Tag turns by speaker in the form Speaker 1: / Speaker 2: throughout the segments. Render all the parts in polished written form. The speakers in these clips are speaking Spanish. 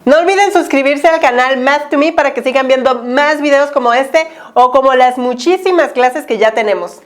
Speaker 1: No olviden suscribirse al canal Math to Me para que sigan viendo más videos como este o como las muchísimas clases que ya tenemos.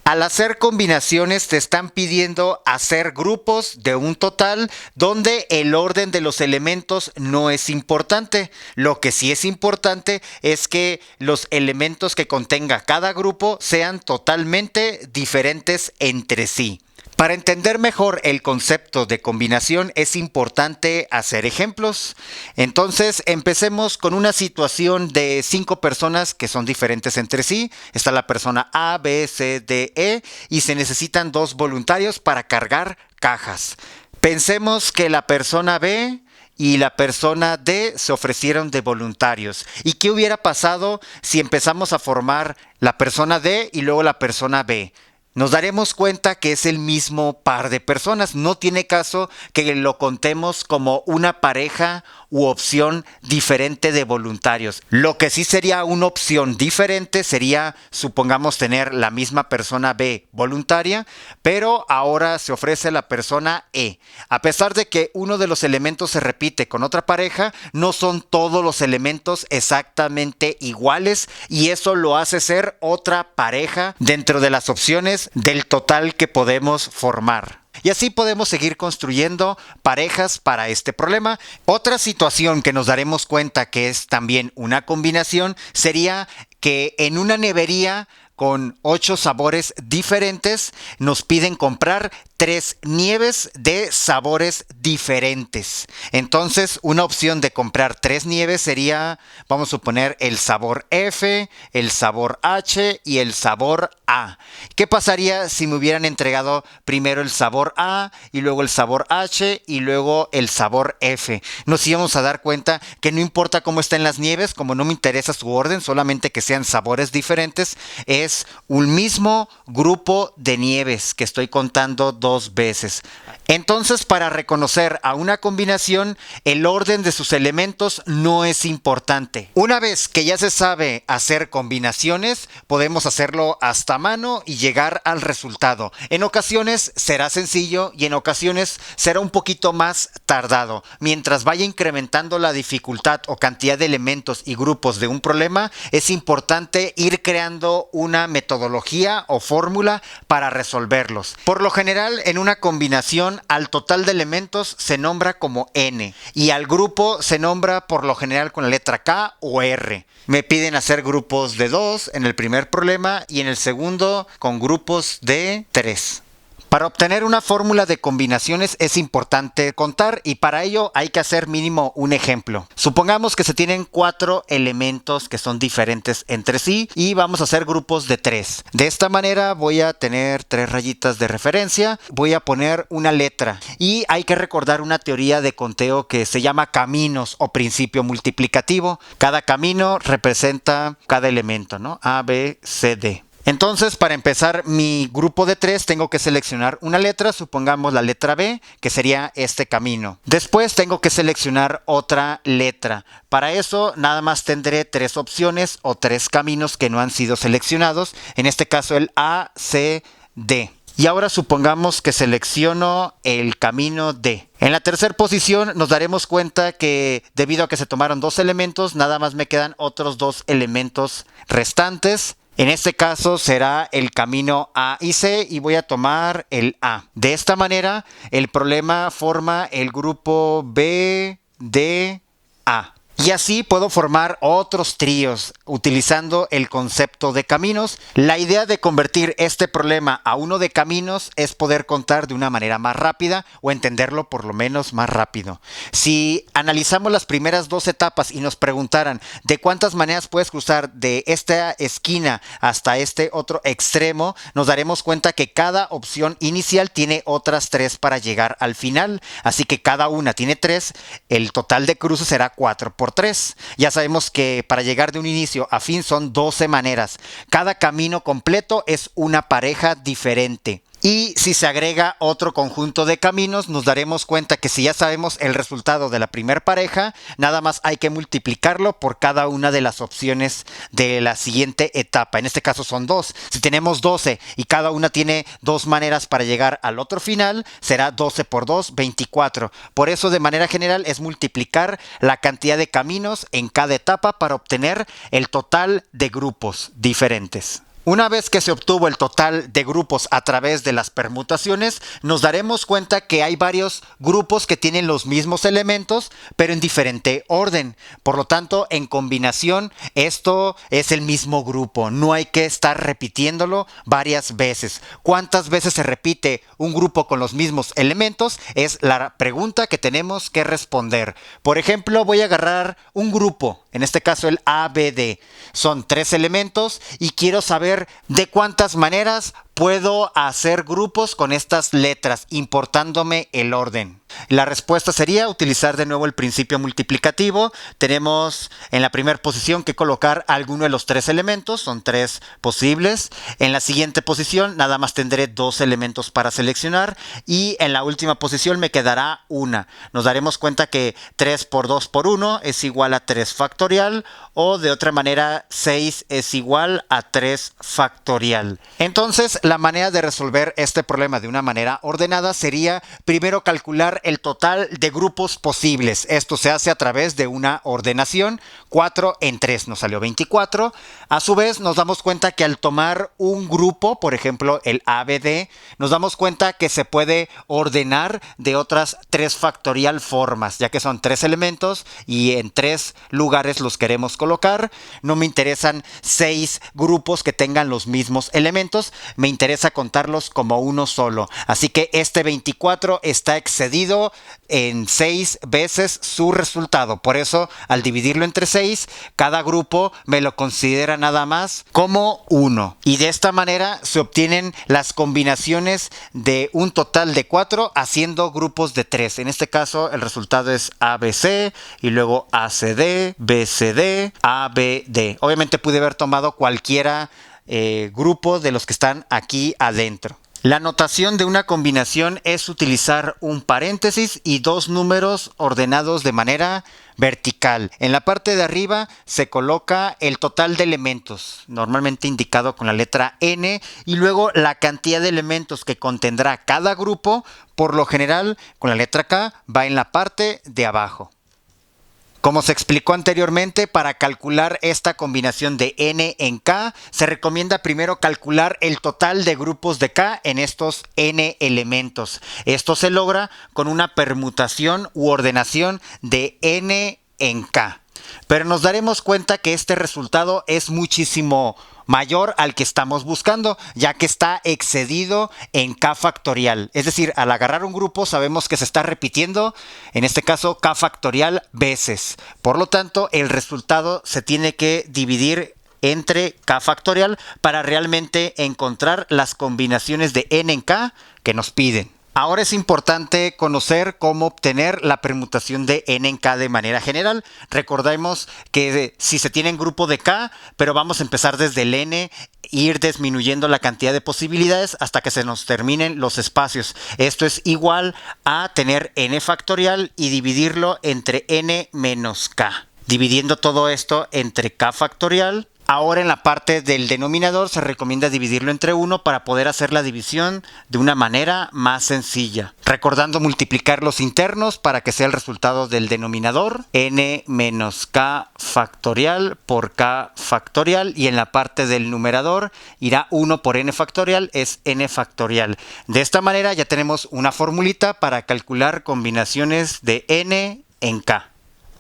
Speaker 2: Al hacer combinaciones te están pidiendo hacer grupos de un total donde el orden de los elementos no es importante. Lo que sí es importante es que los elementos que contenga cada grupo sean totalmente diferentes entre sí. Para entender mejor el concepto de combinación es importante hacer ejemplos. Entonces empecemos con una situación de 5 personas que son diferentes entre sí. Está la persona A, B, C, D, E y se necesitan 2 voluntarios para cargar cajas. Pensemos que la persona B y la persona D se ofrecieron de voluntarios. ¿Y qué hubiera pasado si empezamos a formar la persona D y luego la persona B? Nos daremos cuenta que es el mismo par de personas. No tiene caso que lo contemos como una pareja u opción diferente de voluntarios. Lo que sí sería una opción diferente sería, supongamos, tener la misma persona B voluntaria, pero ahora se ofrece la persona E. A pesar de que uno de los elementos se repite con otra pareja, no son todos los elementos exactamente iguales y eso lo hace ser otra pareja dentro de las opciones del total que podemos formar. Y así podemos seguir construyendo parejas para este problema. Otra situación que nos daremos cuenta que es también una combinación sería que en una nevería con 8 sabores diferentes nos piden comprar 3 nieves de sabores diferentes. Entonces, una opción de comprar 3 nieves sería, vamos a suponer, el sabor F, el sabor H y el sabor A. ¿Qué pasaría si me hubieran entregado primero el sabor A y luego el sabor H y luego el sabor F? Nos íbamos a dar cuenta que no importa cómo estén las nieves, como no me interesa su orden, solamente que sean sabores diferentes, es un mismo grupo de nieves que estoy contando 2 veces. Entonces, para reconocer a una combinación, el orden de sus elementos no es importante. Una vez que ya se sabe hacer combinaciones, podemos hacerlo hasta mano y llegar al resultado. En ocasiones será sencillo y en ocasiones será un poquito más tardado. Mientras vaya incrementando la dificultad o cantidad de elementos y grupos de un problema, es importante ir creando una metodología o fórmula para resolverlos. Por lo general, en una combinación, al total de elementos se nombra como N y al grupo se nombra por lo general con la letra K o R. Me piden hacer grupos de 2 en el primer problema y en el segundo con grupos de 3. Para obtener una fórmula de combinaciones es importante contar y para ello hay que hacer mínimo un ejemplo. Supongamos que se tienen 4 elementos que son diferentes entre sí y vamos a hacer grupos de 3. De esta manera voy a tener 3 rayitas de referencia, voy a poner una letra y hay que recordar una teoría de conteo que se llama caminos o principio multiplicativo. Cada camino representa cada elemento, ¿no? A, B, C, D. Entonces, para empezar mi grupo de 3 tengo que seleccionar una letra, supongamos la letra B, que sería este camino. Después tengo que seleccionar otra letra. Para eso nada más tendré 3 opciones o 3 caminos que no han sido seleccionados, en este caso el A, C, D. Y ahora supongamos que selecciono el camino D. En la tercera posición nos daremos cuenta que debido a que se tomaron 2 elementos, nada más me quedan otros 2 elementos restantes. En este caso será el camino A y C y voy a tomar el A. De esta manera el problema forma el grupo B, D, A. Y así puedo formar otros tríos utilizando el concepto de caminos. La idea de convertir este problema a uno de caminos es poder contar de una manera más rápida o entenderlo por lo menos más rápido. Si analizamos las primeras 2 etapas y nos preguntaran de cuántas maneras puedes cruzar de esta esquina hasta este otro extremo, nos daremos cuenta que cada opción inicial tiene otras 3 para llegar al final. Así que cada una tiene 3, el total de cruces será 4 por 3. Ya sabemos que para llegar de un inicio a fin son 12 maneras. Cada camino completo es una pareja diferente. Y si se agrega otro conjunto de caminos, nos daremos cuenta que si ya sabemos el resultado de la primer pareja, nada más hay que multiplicarlo por cada una de las opciones de la siguiente etapa. En este caso son 2. Si tenemos 12 y cada una tiene 2 maneras para llegar al otro final, será 12 por 2, 24. Por eso, de manera general, es multiplicar la cantidad de caminos en cada etapa para obtener el total de grupos diferentes. Una vez que se obtuvo el total de grupos a través de las permutaciones, nos daremos cuenta que hay varios grupos que tienen los mismos elementos, pero en diferente orden. Por lo tanto, en combinación, esto es el mismo grupo. No hay que estar repitiéndolo varias veces. ¿Cuántas veces se repite un grupo con los mismos elementos? Es la pregunta que tenemos que responder. Por ejemplo, voy a agarrar un grupo, en este caso el ABD. Son 3 elementos y quiero saber de cuántas maneras puedo hacer grupos con estas letras, importándome el orden. La respuesta sería utilizar de nuevo el principio multiplicativo. Tenemos en la primera posición que colocar alguno de los 3 elementos, son 3 posibles. En la siguiente posición nada más tendré 2 elementos para seleccionar y en la última posición me quedará una. Nos daremos cuenta que 3 por 2 por 1 es igual a 3 factorial, o de otra manera 6 es igual a 3 factorial. Entonces, la manera de resolver este problema de una manera ordenada sería primero calcular el total de grupos posibles. Esto se hace a través de una ordenación. 4 en 3 nos salió 24. A su vez, nos damos cuenta que al tomar un grupo, por ejemplo el ABD, nos damos cuenta que se puede ordenar de otras 3 factorial formas, ya que son 3 elementos y en 3 lugares los queremos colocar. No me interesan 6 grupos que tengan los mismos elementos, me interesa contarlos como uno solo. Así que este 24 está excedido en 6 veces su resultado. Por eso, al dividirlo entre 6, cada grupo me lo considera nada más como 1. Y de esta manera se obtienen las combinaciones de un total de 4 haciendo grupos de 3. En este caso, el resultado es ABC y luego ACD, BCD, ABD. Obviamente pude haber tomado cualquiera grupo de los que están aquí adentro. La notación de una combinación es utilizar un paréntesis y 2 números ordenados de manera vertical. En la parte de arriba se coloca el total de elementos, normalmente indicado con la letra N, y luego la cantidad de elementos que contendrá cada grupo, por lo general con la letra K, va en la parte de abajo. Como se explicó anteriormente, para calcular esta combinación de N en K, se recomienda primero calcular el total de grupos de K en estos N elementos. Esto se logra con una permutación u ordenación de N en K. Pero nos daremos cuenta que este resultado es muchísimo mayor al que estamos buscando, ya que está excedido en K factorial. Es decir, al agarrar un grupo sabemos que se está repitiendo, en este caso K factorial veces. Por lo tanto, el resultado se tiene que dividir entre K factorial para realmente encontrar las combinaciones de N en K que nos piden. Ahora es importante conocer cómo obtener la permutación de N en K de manera general. Recordemos que si se tiene un grupo de K, pero vamos a empezar desde el N, ir disminuyendo la cantidad de posibilidades hasta que se nos terminen los espacios. Esto es igual a tener N factorial y dividirlo entre N menos K. Dividiendo todo esto entre K factorial. Ahora en la parte del denominador se recomienda dividirlo entre 1 para poder hacer la división de una manera más sencilla. Recordando multiplicar los internos para que sea el resultado del denominador, n menos k factorial por k factorial, y en la parte del numerador irá 1 por n factorial, es n factorial. De esta manera ya tenemos una formulita para calcular combinaciones de n en k.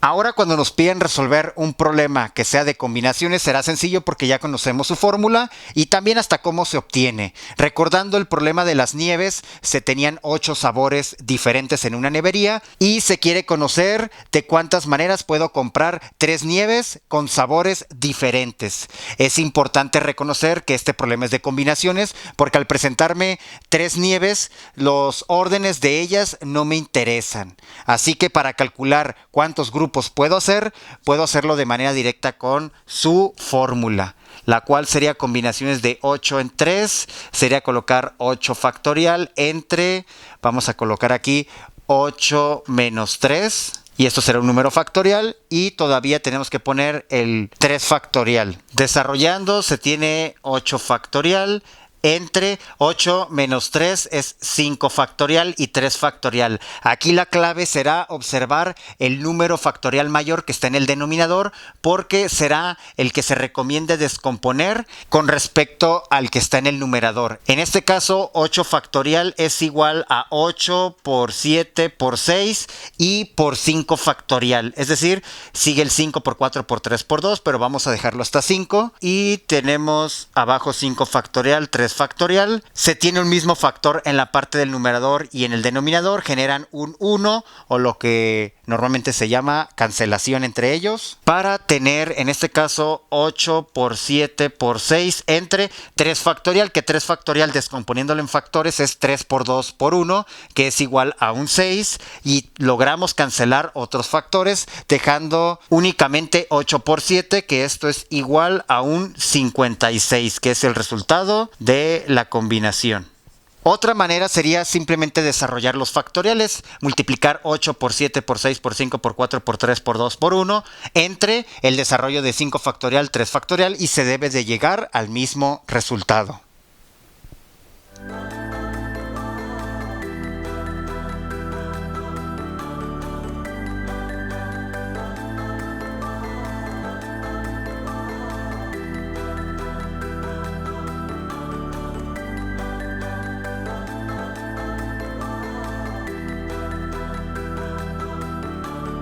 Speaker 2: Ahora cuando nos piden resolver un problema que sea de combinaciones será sencillo porque ya conocemos su fórmula y también hasta cómo se obtiene. Recordando el problema de las nieves, se tenían 8 sabores diferentes en una nevería y se quiere conocer de cuántas maneras puedo comprar 3 nieves con sabores diferentes. Es importante reconocer que este problema es de combinaciones porque al presentarme 3 nieves, los órdenes de ellas no me interesan. Así que para calcular cuántos grupos grupos puedo hacer? Puedo hacerlo de manera directa con su fórmula, la cual sería combinaciones de 8 en 3, sería colocar 8 factorial entre, vamos a colocar aquí 8 menos 3, y esto será un número factorial, y todavía tenemos que poner el 3 factorial. Desarrollando se tiene 8 factorial entre 8 menos 3 es 5 factorial y 3 factorial. Aquí la clave será observar el número factorial mayor que está en el denominador, porque será el que se recomiende descomponer con respecto al que está en el numerador. En este caso, 8 factorial es igual a 8 por 7 por 6 y por 5 factorial. Es decir, sigue el 5 por 4 por 3 por 2, pero vamos a dejarlo hasta 5. Y tenemos abajo 5 factorial, 3 factorial. Se tiene un mismo factor en la parte del numerador y en el denominador, generan un 1, o lo que normalmente se llama cancelación entre ellos, para tener en este caso 8 por 7 por 6 entre 3 factorial, que 3 factorial descomponiéndolo en factores es 3 por 2 por 1, que es igual a un 6, y logramos cancelar otros factores dejando únicamente 8 por 7, que esto es igual a un 56, que es el resultado de la combinación. Otra manera sería simplemente desarrollar los factoriales, multiplicar 8 por 7 por 6 por 5 por 4 por 3 por 2 por 1 entre el desarrollo de 5 factorial, 3 factorial, y se debe de llegar al mismo resultado.